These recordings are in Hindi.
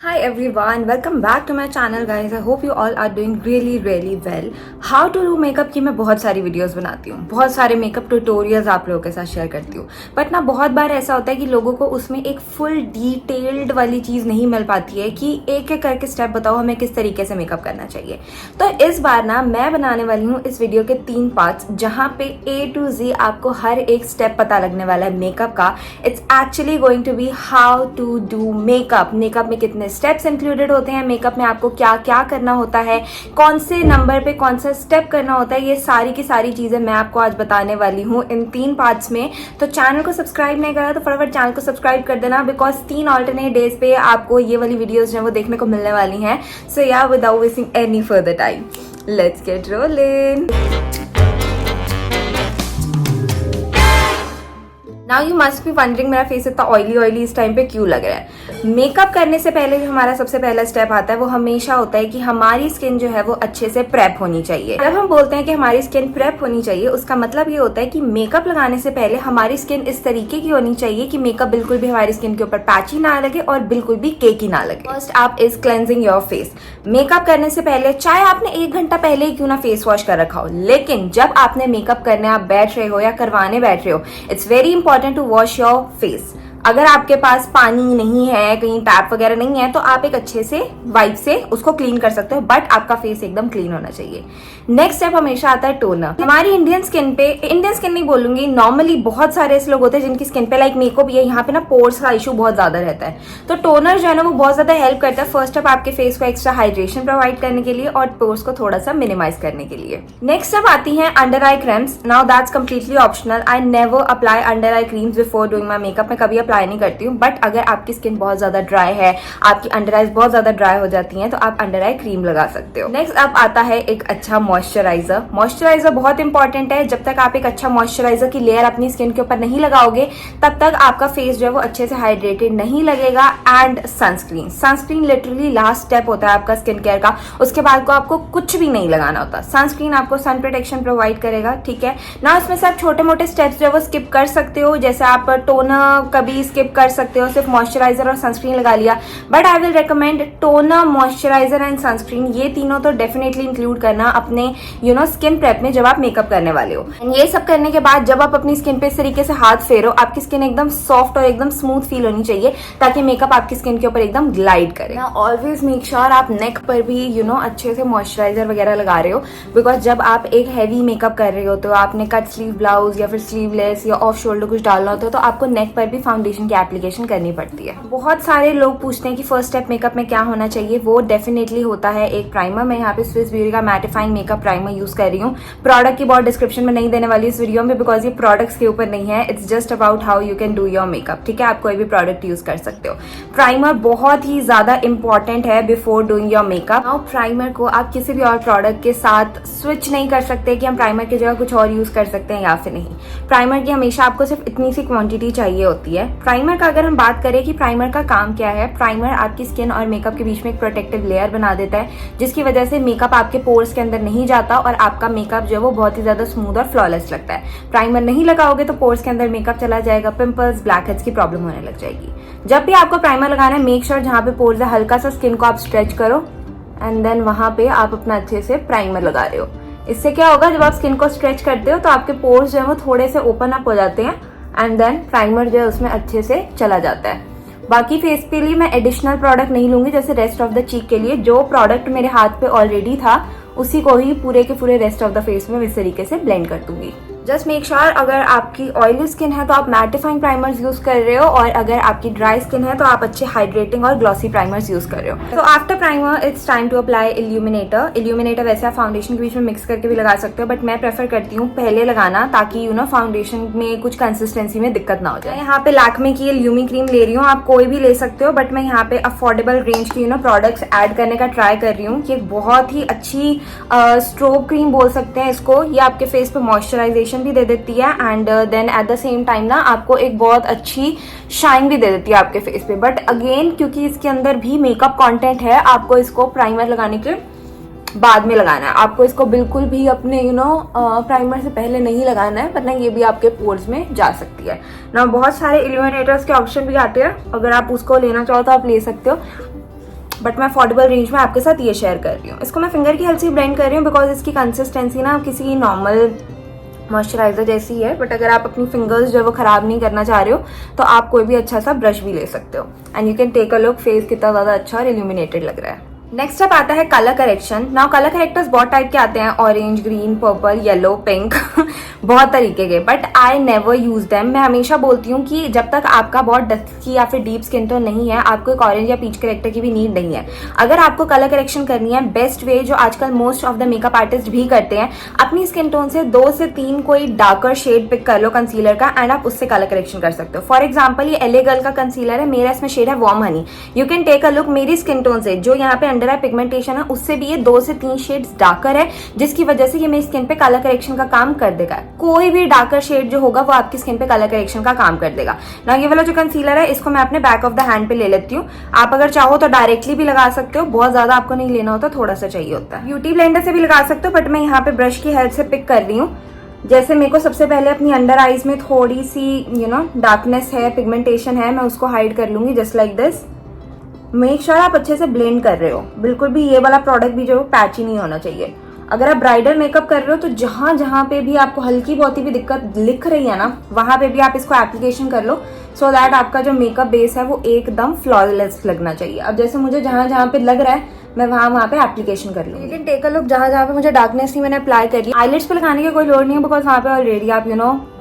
Hi everyone, welcome back to my channel guys. I hope you all are doing really well. How to do makeup की मैं बहुत सारी वीडियोस बनाती हूँ, बहुत सारे मेकअप ट्यूटोरियल्स आप लोगों के साथ शेयर करती हूँ, बट ना बहुत बार ऐसा होता है कि लोगों को उसमें एक फुल डिटेल्ड वाली चीज़ नहीं मिल पाती है कि एक एक करके स्टेप बताओ हमें किस तरीके से मेकअप करना चाहिए। तो इस बार ना मैं बनाने वाली हूँ इस वीडियो के 3 पार्ट्स, जहाँ पे A to Z आपको हर एक स्टेप पता लगने वाला है मेकअप का। It's actually going to be how to do makeup में कितने स्टेप्स इंक्लूडेड होते हैं, मेकअप में आपको क्या क्या करना होता है, कौन से नंबर पे कौन सा स्टेप करना होता है, ये सारी की सारी चीजें मैं आपको आज बताने वाली हूँ इन 3 पार्ट्स में। तो चैनल को सब्सक्राइब नहीं करा तो फटाफट चैनल को सब्सक्राइब कर देना, बिकॉज 3 ऑल्टरनेट डेज पे आपको ये वाली वीडियोस जो वो देखने को मिलने वाली हैं। सो या without wasting any further time, let's get rolling. Now you must be wondering मेरा फेस इतना ऑयली इस टाइम पे क्यों लग रहा है। मेकअप करने से पहले जो हमारा सबसे पहला स्टेप आता है वो हमेशा होता है कि हमारी स्किन जो है वो अच्छे से प्रेप होनी चाहिए। जब हम बोलते हैं कि हमारी स्किन प्रेप होनी चाहिए, उसका मतलब ये होता है कि मेकअप लगाने से पहले हमारी स्किन इस तरीके की होनी चाहिए कि मेकअप बिल्कुल भी हमारी स्किन के ऊपर पैची ना लगे और बिल्कुल भी केकी ना लगे। फर्स्ट आप is cleansing your face. Makeup करने से पहले चाहे आपने 1 घंटा पहले ही क्यों ना फेस वॉश कर रखा हो, लेकिन जब आपने मेकअप करने आप बैठ रहे हो या करवाने बैठ रहे हो, it's very important to wash your face. अगर आपके पास पानी नहीं है, कहीं टैप वगैरह नहीं है, तो आप एक अच्छे से वाइप से उसको क्लीन कर सकते हो, बट आपका फेस एकदम क्लीन होना चाहिए। नेक्स्ट स्टेप हमेशा आता है टोनर। हमारी इंडियन स्किन नहीं बोलूंगी, नॉर्मली बहुत सारे ऐसे लोग होते हैं जिनकी स्किन पे लाइक मेकअप ये यहाँ पे ना पोर्स का इशू बहुत ज्यादा रहता है, तो टोनर जो है ना वो बहुत ज्यादा हेल्प करता है फर्स्ट स्टेप आपके फेस को एक्स्ट्रा हाइड्रेशन प्रोवाइड करने के लिए और पोर्स को थोड़ा सा मिनिमाइज करने के लिए। नेक्स्ट स्टेप आती है under I creams. Now that's completely optional. I never apply under I creams before doing my makeup. मैं कभी अप्लाई नहीं करती हूँ, बट अगर आपकी स्किन बहुत ज्यादा ड्राई है, आपकी अंडर आईज बहुत ज्यादा ड्राई हो जाती हैं, तो आप अंडर आई क्रीम लगा सकते हो। नेक्स्ट अब आता है एक अच्छा मॉइस्चराइजर। मॉइस्चराइजर बहुत इंपॉर्टेंट है। जब तक आप एक अच्छा मॉइस्चराइजर की लेयर अपनी स्किन के ऊपर नहीं लगाओगे, तब तक आपका फेस जो है वो अच्छे से हाइड्रेटेड नहीं लगेगा। And sunscreen literally last step होता है आपका स्किन केयर का। उसके बाद को आपको कुछ भी नहीं लगाना होता। सनस्क्रीन आपको सन प्रोटेक्शन प्रोवाइड करेगा, ठीक है ना। इसमें से आप छोटे मोटे स्टेप्स जो है वो स्किप कर सकते हो, जैसे आप टोनर कभी स्किप कर सकते हो, सिर्फ मॉइस्चराइजर और सनस्क्रीन लगा लिया। But I will recommend toner, moisturiser and sunscreen, ये तीनों तो डेफिनेटली इंक्लूड करना अपने स्किन प्रेप में जब आप मेकअप करने वाले हो। एंड ये सब करने के बाद जब आप अपनी स्किन पे इस तरीके से हाथ फेरो, आपकी स्किन एकदम सॉफ्ट और एकदम स्मूथ फील होनी चाहिए, ताकि मेकअप आपकी स्किन के ऊपर एकदम ग्लाइड करे। ऑलवेज मेक श्योर आप नेक पर भी अच्छे से मॉइस्चराइजर वगैरह लगा रहे हो, बिकॉज जब आप एक हैवी मेकअप कर रहे हो तो आपने कट स्लीव ब्लाउज या फिर स्लीवलेस या ऑफ शोल्डर कुछ डालना होता है, तो आपको नेक पर भी फाउंडेशन की एप्लीकेशन करनी पड़ती है। बहुत सारे लोग पूछते हैं कि फर्स्ट स्टेप मेकअप में क्या होना चाहिए। वो डेफिनेटली होता है एक प्राइमर। मैं यहाँ पे स्विस ब्यूटी का मैटिफाइंग मेकअप प्राइमर यूज कर रही हूँ। प्रोडक्ट की बहुत डिस्क्रिप्शन में नहीं देने वाली इस वीडियो में, बिकॉज ये प्रोडक्ट्स के ऊपर नहीं है। It's just about how you can do your makeup, ठीक है। आप कोई भी प्रोडक्ट यूज कर सकते हो। प्राइमर बहुत ही ज्यादा इंपॉर्टेंट है before doing your makeup. Now primer को आप किसी भी और प्रोडक्ट के साथ स्विच नहीं कर सकते कि हम प्राइमर की जगह कुछ और यूज कर सकते हैं या फिर नहीं। प्राइमर की हमेशा आपको सिर्फ इतनी सी क्वांटिटी चाहिए होती है। प्राइमर का अगर हम बात करें कि प्राइमर का काम क्या है, प्राइमर आपकी स्किन और मेकअप के बीच में एक प्रोटेक्टिव लेयर बना देता है, जिसकी वजह से मेकअप आपके पोर्स के अंदर नहीं जाता और आपका मेकअप जो है वो बहुत ही ज्यादा स्मूथ और फ्लॉलेस लगता है। प्राइमर नहीं लगाओगे तो पोर्स के अंदर मेकअप चला जाएगा, पिंपल्स, ब्लैक हेड्स की प्रॉब्लम होने लग जाएगी। जब भी आपको प्राइमर लगाना है, मेक श्योर जहां पे पोर्स है हल्का सा स्किन को आप स्ट्रेच करो एंड देन वहां पे आप अपना अच्छे से प्राइमर लगा रहे हो। इससे क्या होगा, जब आप स्किन को स्ट्रेच करते हो तो आपके पोर्स जो है वो थोड़े से ओपन अप हो जाते हैं एंड देन प्राइमर जो है उसमें अच्छे से चला जाता है। बाकी फेस के लिए मैं एडिशनल प्रोडक्ट नहीं लूंगी, जैसे रेस्ट ऑफ द चीक के लिए जो प्रोडक्ट मेरे हाथ पे ऑलरेडी था उसी को ही पूरे के पूरे रेस्ट ऑफ द फेस में इस तरीके से ब्लेंड कर दूंगी। जस्ट मेक श्योर अगर आपकी ऑयली स्किन है तो आप मैटिफाइंग प्राइमर्स यूज कर रहे हो, और अगर आपकी ड्राई स्किन है तो आप अच्छे हाइड्रेटिंग और ग्लॉसी प्राइमर्स यूज कर रहे हो। तो after primer it's time to apply illuminator. Illuminator वैसे आप फाउंडेशन के बीच में मिक्स करके भी लगा सकते हो, बट मैं प्रेफर करती हूँ पहले लगाना, ताकि फाउंडेशन में कुछ कंसिस्टेंसी में दिक्कत ना हो जाए। यहाँ पे लैक्मे की इल्यूमी क्रीम ले रही हूँ, आप कोई भी ले सकते हो, बट मैं यहाँ पे अफोर्डेबल रेंज की प्रोडक्ट्स ऐड करने का ट्राई कर रही हूँ। ये बहुत ही अच्छी स्ट्रोब क्रीम बोल सकते हैं इसको। ये आपके फेस पे मॉइस्चराइजेशन भी दे देती है and then at the same time ना आपको एक बहुत अच्छी शाइन भी दे देती है आपके फेस पे। बट अगेन क्योंकि इसके अंदर भी मेकअप कंटेंट है, आपको इसको प्राइमर लगाने के बाद में लगाना है। आपको इसको बिल्कुल भी अपने प्राइमर से पहले नहीं लगाना है, वरना ये भी आपके पोर्स में जा सकती है ना। बहुत सारे इल्यूमिनेटर्स के ऑप्शन भी आते हैं, अगर आप उसको लेना चाहो तो आप ले सकते हो। बट मैं अफोर्डेबल रेंज में आपके साथ ये शेयर कर रही हूँ। इसको मैं फिंगर की हेल्प से ब्लेंड कर रही हूँ बिकॉज इसकी कंसिस्टेंसी ना किसी नॉर्मल मॉइस्चराइजर जैसी है, बट अगर आप अपनी फिंगर्स जो है वो खराब नहीं करना चाह रहे हो तो आप कोई भी अच्छा सा ब्रश भी ले सकते हो and you can take a look face कितना ज्यादा अच्छा और इल्यूमिनेटेड लग रहा है। नेक्स्ट स्टेप आता है colour correction. Now colour characters बहुत टाइप के आते हैं, orange, green, purple, yellow, pink बहुत तरीके के, but I never use them. मैं हमेशा बोलती हूँ कि जब तक आपका बहुत डस्की या फिर डीप स्किन टोन नहीं है, आपको एक ऑरेंज या पीच करेक्टर की भी नीड नहीं है। अगर आपको कलर करेक्शन करनी है, बेस्ट वे जो आजकल most of the makeup artist भी करते हैं, अपनी स्किन टोन से 2 से 3 कोई डार्कर शेड पिक कर लो कंसीलर का एंड आप उससे कलर करेक्शन कर सकते हो। फॉर एग्जाम्पल ये एले गर्ल का कंसीलर है, मेरा इसमें शेड है warm honey. You can take a look, मेरी स्किन टोन से जो यहाँ पे अंडर आई पिगमेंटेशन है उससे भी ये 2 से 3 शेड्स डार्कर है, जिसकी वजह से ये मेरी स्किन पे कलर करेक्शन का काम कर देगा। कोई भी डार्कर शेड जो होगा वो आपकी स्किन पे कलर करेक्शन का काम कर देगा ना। ये वाला जो कंसीलर है इसको मैं अपने बैक ऑफ द हैंड पे ले लेती हूँ। आप अगर चाहो तो डायरेक्टली भी लगा सकते हो, बहुत ज्यादा आपको नहीं लेना होता, थोड़ा सा चाहिए होता है। ब्यूटी ब्लेंडर से भी लगा सकते हो, बट मैं यहाँ पे ब्रश की हेल्प से पिक कर रही हूँ। जैसे मेरे को सबसे पहले अपनी अंडर आईज में थोड़ी सी डार्कनेस है, पिगमेंटेशन है, मैं उसको हाइड कर लूंगी just like this. Make sure आप अच्छे से ब्लेंड कर रहे हो, बिल्कुल भी ये वाला प्रोडक्ट भी जो है पैची नहीं होना चाहिए। अगर आप ब्राइडल मेकअप कर रहे हो तो जहां जहां पे भी आपको हल्की बहुत भी दिक्कत लिख रही है ना, वहां पे भी आप इसको एप्लीकेशन कर लो सो दैट आपका जो मेकअप बेस है वो एकदम फ्लॉलेस लगना चाहिए। अब जैसे मुझे जहां जहां पे लग रहा है मैं वहां पे एप्लीकेशन कर लूंगी। लेकिन टेक अ लुक, जहां जहां पे मुझे डार्कनेस थी मैंने अप्लाई कर ली। आईलिड्स पे लगाने की कोई लोड नहीं है बिकॉज वहां पे ऑलरेडी आप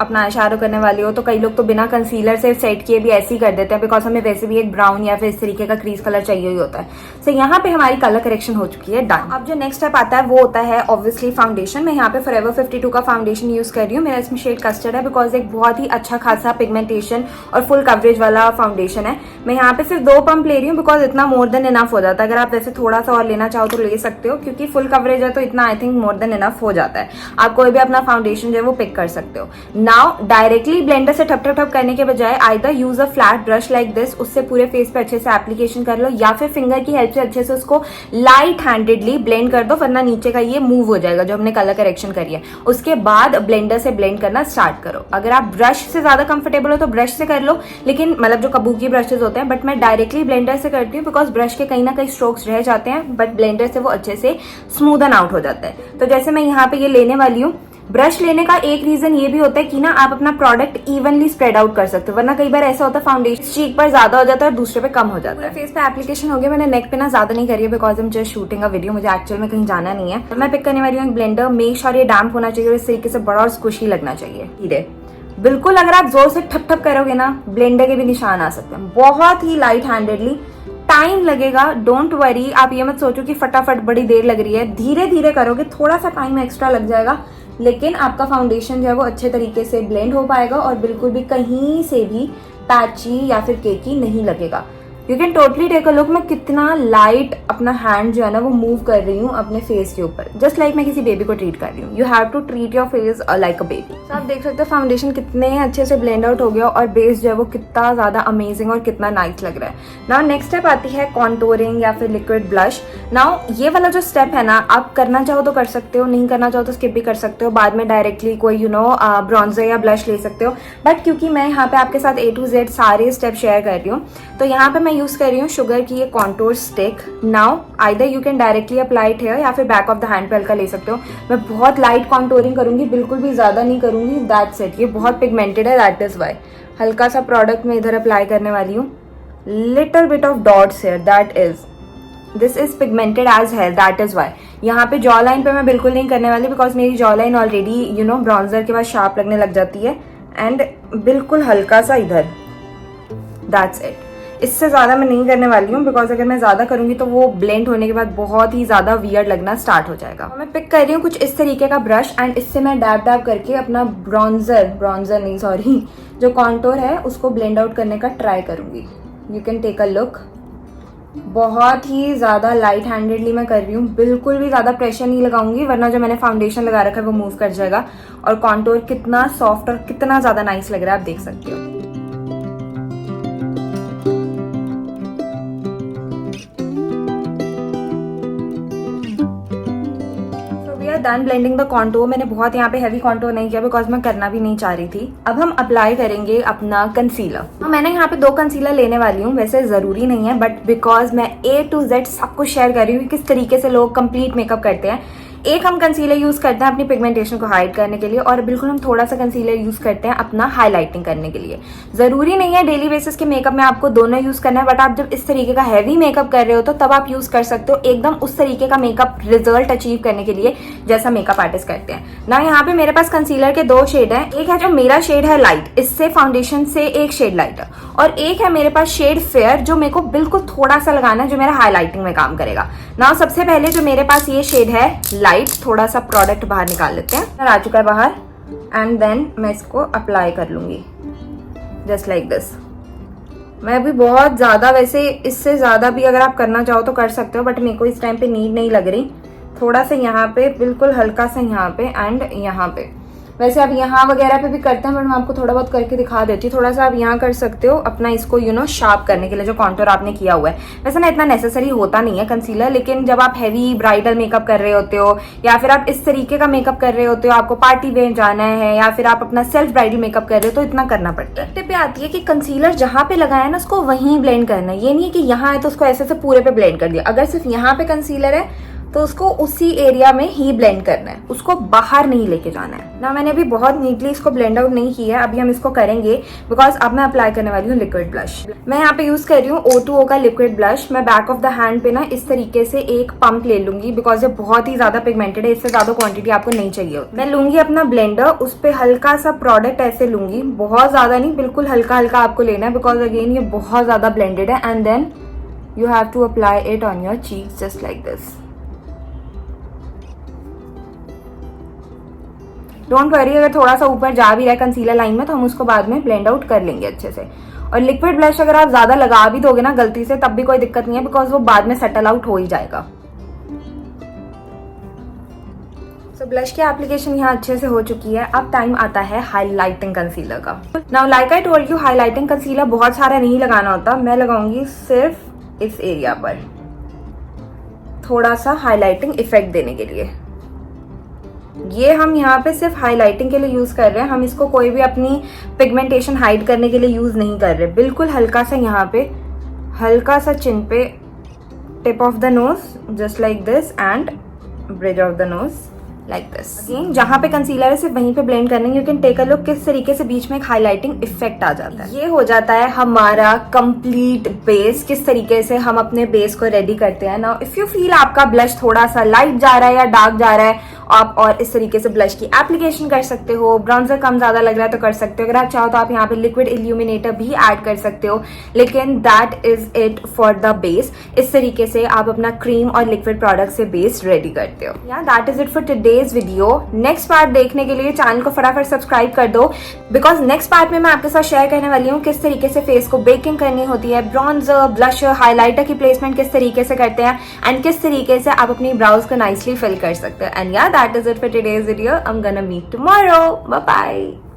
अपना इशारा करने वाली हो। तो कई लोग तो बिना कंसीलर से सेट किए भी ऐसे ही कर देते हैं बिकॉज हमें वैसे भी एक ब्राउन या फिर इस तरीके का क्रीज कलर चाहिए ही होता है। सो यहाँ पे हमारी कलर करेक्शन हो चुकी है, डन। अब जो नेक्स्ट स्टेप आता है वो होता है ऑब्वियसली फाउंडेशन। मैं यहाँ पे फॉरएवर 52 का फाउंडेशन यूज कर रही हूँ। मेरा इसमें शेड कस्टर्ड है बिकॉज एक बहुत ही अच्छा खासा पिगमेंटेशन और फुल कवरेज वाला फाउंडेशन है। मैं यहाँ पे सिर्फ 2 पंप ले रही हूँ बिकॉज इतना मोर देन इनफ हो जाता है। अगर आप वैसे थोड़ा सा और लेना चाहो तो ले सकते हो, क्योंकि फुल कवरेज है तो इतना I think more than enough हो जाता है। आप कोई भी अपना फाउंडेशन जो है वो पिक कर सकते हो। नाउ डायरेक्टली ब्लेंडर से ठप ठप ठप करने के बजाय either use a flat brush like this, उससे पूरे फेस पे अच्छे से एप्लीकेशन कर लो, या फिर फिंगर की हेल्प से अच्छे से उसको लाइट हैंडेडली ब्लेंड कर दो, वरना नीचे का ये मूव हो जाएगा जो हमने कलर करेक्शन करी है। उसके बाद ब्लेंडर से ब्लेंड करना स्टार्ट करो। अगर आप ब्रश से ज्यादा कंफर्टेबल हो तो ब्रश से कर लो, लेकिन मतलब जो कबूकी ब्रशेज होते हैं, बट मैं डायरेक्टली ब्लेंडर से करती हूँ बिकॉज ब्रश के कहीं ना कहीं स्ट्रोक्स रह जाते हैं, बट ब्लेंडर से वो अच्छे से स्मूदन आउट हो जाता है। तो जैसे मैं यहाँ पे ये लेने वाली हूँ, ब्रश लेने का एक रीजन ये भी होता है कि ना आप अपना प्रोडक्ट इवनली स्प्रेड आउट कर सकते हो, वरना कई बार ऐसा होता है फाउंडेशन चीक पर ज्यादा हो जाता है और दूसरे पे कम हो जाता है। फेस पे एप्लीकेशन हो गया, मैंने नेक पे ना ज्यादा नहीं करी है बिकॉज हम जस्ट शूटिंग का वीडियो, मुझे एक्चुअल में कहीं जाना नहीं है। मैं पिक करने वाली हूँ एक ब्लेंडर। मेक श्योर ये डैम्प होना चाहिए और इस तरीके से बड़ा और स्क्विशी लगना चाहिए। धीरे बिल्कुल, अगर आप जोर से ठप ठप करोगे ना ब्लेंडर के भी निशान आ सकते हैं। बहुत ही लाइट हैंडेडली, टाइम लगेगा, डोंट वरी। आप ये मत सोचो कि फटाफट बड़ी देर लग रही है, धीरे धीरे करोगे थोड़ा सा टाइम एक्स्ट्रा लग जाएगा, लेकिन आपका फाउंडेशन जो है वो अच्छे तरीके से ब्लेंड हो पाएगा और बिल्कुल भी कहीं से भी पैची या फिर केकी नहीं लगेगा। You can totally take a look, मैं कितना लाइट अपना हैंड जो है ना वो मूव कर रही हूँ अपने फेस के ऊपर, जस्ट लाइक मैं किसी बेबी को ट्रीट कर रही हूँ। You have to treat your face like a baby. तो आप देख सकते हो फाउंडेशन कितने अच्छे से ब्लेंड आउट हो गया और बेस जो है वो कितना ज्यादा अमेजिंग और कितना नाइस लग रहा है। नाउ नेक्स्ट स्टेप आती है कॉन्टोरिंग या फिर लिक्विड ब्लश। नाउ ये वाला जो स्टेप है ना, आप करना चाहो तो कर सकते हो, नहीं करना चाहो तो स्किप भी कर सकते हो, बाद में डायरेक्टली कोई ब्रॉन्जर या ब्लश ले सकते हो। बट क्योंकि मैं यहाँ पे आपके साथ A to Z सारे स्टेप शेयर कर रही हूँ, तो यहाँ पे मैं यूज कर रही हूँ शुगर की ये contour stick. Now either you can directly apply it here या फिर बैक ऑफ द हैंड पे हल्का ले सकते हो। मैं बहुत लाइट कॉन्टोरिंग करूंगी, बिल्कुल भी ज्यादा नहीं करूंगी, दैट्स इट। ये बहुत पिगमेंटेड है, दैट इज वाई। हल्का सा प्रोडक्ट में इधर अप्लाई करने वाली हूँ, little bit of dots here, that is, this is pigmented edge here, that is why. यहाँ पे जॉ लाइन पे मैं बिल्कुल नहीं करने वाली बिकॉज मेरी जॉ लाइन ऑलरेडी ब्रॉन्जर के बाद शार्प लगने लग जाती है। एंड बिल्कुल हल्का सा इधर, दैट्स इट। इससे ज्यादा मैं नहीं करने वाली हूँ बिकॉज अगर मैं ज्यादा करूंगी तो वो ब्लेंड होने के बाद बहुत ही ज्यादा वियर्ड लगना स्टार्ट हो जाएगा। मैं पिक कर रही हूँ कुछ इस तरीके का ब्रश एंड इससे मैं डैब डैब करके अपना ब्रॉन्जर नहीं सॉरी जो कॉन्टोर है उसको ब्लेंड आउट करने का ट्राई करूंगी। You can take a look, बहुत ही ज्यादा लाइट हैंडेडली मैं कर रही हूँ, बिल्कुल भी ज्यादा प्रेशर नहीं लगाऊंगी वरना जो मैंने फाउंडेशन लगा रखा है वो मूव कर जाएगा। और कॉन्टोर कितना सॉफ्ट और कितना ज्यादा नाइस लग रहा है आप देख सकते हो। डन ब्लेंडिंग द कॉन्टूर, मैंने बहुत यहाँ पे हैवी कॉन्टूर नहीं किया बिकॉज मैं करना भी नहीं चाह रही थी। अब हम अप्लाई करेंगे अपना कंसीलर। मैंने यहाँ पे 2 कंसीलर लेने वाली हूँ, वैसे जरूरी नहीं है बट बिकॉज मैं A to Z सब कुछ शेयर कर रही हूँ किस तरीके से लोग कंप्लीट मेकअप करते हैं। एक हम कंसीलर यूज करते हैं अपनी पिगमेंटेशन को हाइड करने के लिए और बिल्कुल हम थोड़ा सा कंसीलर यूज करते हैं अपना हाईलाइटिंग करने के लिए। जरूरी नहीं है डेली बेसिस के मेकअप में आपको दोनों यूज करना है, बट आप जब इस तरीके का हैवी मेकअप कर रहे हो तो तब आप यूज कर सकते हो एकदम उस तरीके का मेकअप रिजल्ट अचीव करने के लिए जैसा मेकअप आर्टिस्ट करते हैं ना। यहाँ पे मेरे पास कंसीलर के 2 शेड है, एक है जो मेरा शेड है लाइट, इससे फाउंडेशन से एक शेड लाइट है, और एक है मेरे पास शेड फेयर जो मेरे को बिल्कुल थोड़ा सा लगाना है जो मेरा हाईलाइटिंग में काम करेगा ना। सबसे पहले जो मेरे पास ये शेड है लाइट, थोड़ा सा प्रोडक्ट बाहर निकाल लेते हैं, आ चुका है बाहर, एंड देन मैं इसको अप्लाई कर लूंगी जस्ट लाइक दिस। मैं भी बहुत ज्यादा, वैसे इससे ज्यादा भी अगर आप करना चाहो तो कर सकते हो बट मेरे को इस टाइम पे नीड नहीं लग रही। थोड़ा सा यहाँ पे, बिल्कुल हल्का सा यहाँ पे एंड यहाँ पे, वैसे आप यहाँ वगैरह पे भी करते हैं बट मैं आपको थोड़ा बहुत करके दिखा देती हूँ। थोड़ा सा आप यहाँ कर सकते हो अपना इसको शार्प करने के लिए जो कॉन्टूर आपने किया हुआ है। वैसे ना इतना नेसेसरी होता नहीं है कंसीलर, लेकिन जब आप हैवी ब्राइडल मेकअप कर रहे होते हो या फिर आप इस तरीके का मेकअप कर रहे होते हो, आपको पार्टी वेयर जाना है या फिर आप अपना सेल्फ ब्राइडल मेकअप कर रहे हो तो इतना करना पड़ता है। टिप पे आती है कि कंसीलर जहाँ पे लगाया ना उसको वहीं ब्लेंड करना है। ये नहीं है कि यहाँ है तो उसको ऐसे से पूरे पे ब्लेंड कर दिया। अगर सिर्फ यहाँ पे कंसीलर है तो उसको उसी एरिया में ही ब्लेंड करना है, उसको बाहर नहीं लेके जाना है ना। मैंने अभी बहुत नीटली इसको ब्लेंड आउट नहीं किया है, अभी हम इसको करेंगे बिकॉज अब मैं अप्लाई करने वाली हूँ लिक्विड ब्लश। मैं यहाँ पे यूज कर रही हूँ O2O का लिक्विड ब्लश। मैं बैक ऑफ द हैंड पे ना इस तरीके से एक पंप ले लूंगी बिकॉज ये बहुत ही ज्यादा पिगमेंटेड है, इससे ज्यादा क्वांटिटी आपको नहीं चाहिए। मैं लूंगी अपना ब्लेंडर, उस पर हल्का सा प्रोडक्ट ऐसे लूंगी, बहुत ज्यादा नहीं, बिल्कुल हल्का हल्का आपको लेना है बिकॉज अगेन ये बहुत ज्यादा ब्लेंडेड है। And then you have to apply it on your cheeks just like this. Don't worry अगर थोड़ा सा ऊपर जा भी रहा है कंसीलर लाइन में तो हम उसको बाद में ब्लेंड आउट कर लेंगे अच्छे से। और लिक्विड ब्लश अगर आप ज्यादा लगा भी दोगे ना गलती से तब भी कोई दिक्कत नहीं है बिकॉज वो बाद में सेटल आउट हो ही जाएगा। सो ब्लश की एप्लीकेशन यहाँ अच्छे से हो चुकी है। अब टाइम आता है हाईलाइटिंग कंसीलर का। Now like I told you, highlighting concealer बहुत सारा नहीं लगाना होता। मैं लगाऊंगी सिर्फ इस एरिया पर थोड़ा सा हाईलाइटिंग इफेक्ट देने के लिए। ये हम यहाँ पे सिर्फ हाईलाइटिंग के लिए यूज कर रहे हैं, हम इसको कोई भी अपनी पिगमेंटेशन हाइड करने के लिए यूज नहीं कर रहे। बिल्कुल हल्का सा यहाँ पे, हल्का सा चिन पे, tip of the nose just like this and bridge of the nose like this. जहाँ पे कंसीलर है सिर्फ वहीं पे ब्लेंड करने, you can take a look किस तरीके से बीच में एक हाईलाइटिंग इफेक्ट आ जाता है। ये हो जाता है हमारा कंप्लीट बेस। किस तरीके से हम अपने बेस को रेडी करते हैं। नाउ इफ यू फील आपका ब्लश थोड़ा सा लाइट जा रहा है या डार्क जा रहा है, आप और इस तरीके से ब्लश की एप्लीकेशन कर सकते हो। ब्राउन्जर कम ज्यादा लग रहा है तो कर सकते हो। अगर आप चाहो तो आप यहाँ पे लिक्विड इल्यूमिनेटर भी ऐड कर सकते हो, लेकिन that is it for the base. इस तरीके से आप अपना क्रीम और लिक्विड प्रोडक्ट से बेस रेडी करते हो। या that is it for today's video. Next part देखने के लिए चैनल को फटाफट सब्सक्राइब कर दो बिकॉज नेक्स्ट पार्ट में मैं आपके साथ शेयर करने वाली हूँ किस तरीके से फेस को बेकिंग करनी होती है, ब्रॉन्जर, ब्लशर, हाईलाइटर की प्लेसमेंट किस तरीके से करते हैं एंड किस तरीके से आप अपनी ब्राउज को नाइसली फिल कर सकते हैं। एंड या that is it for today's video. I'm gonna meet tomorrow. Bye bye.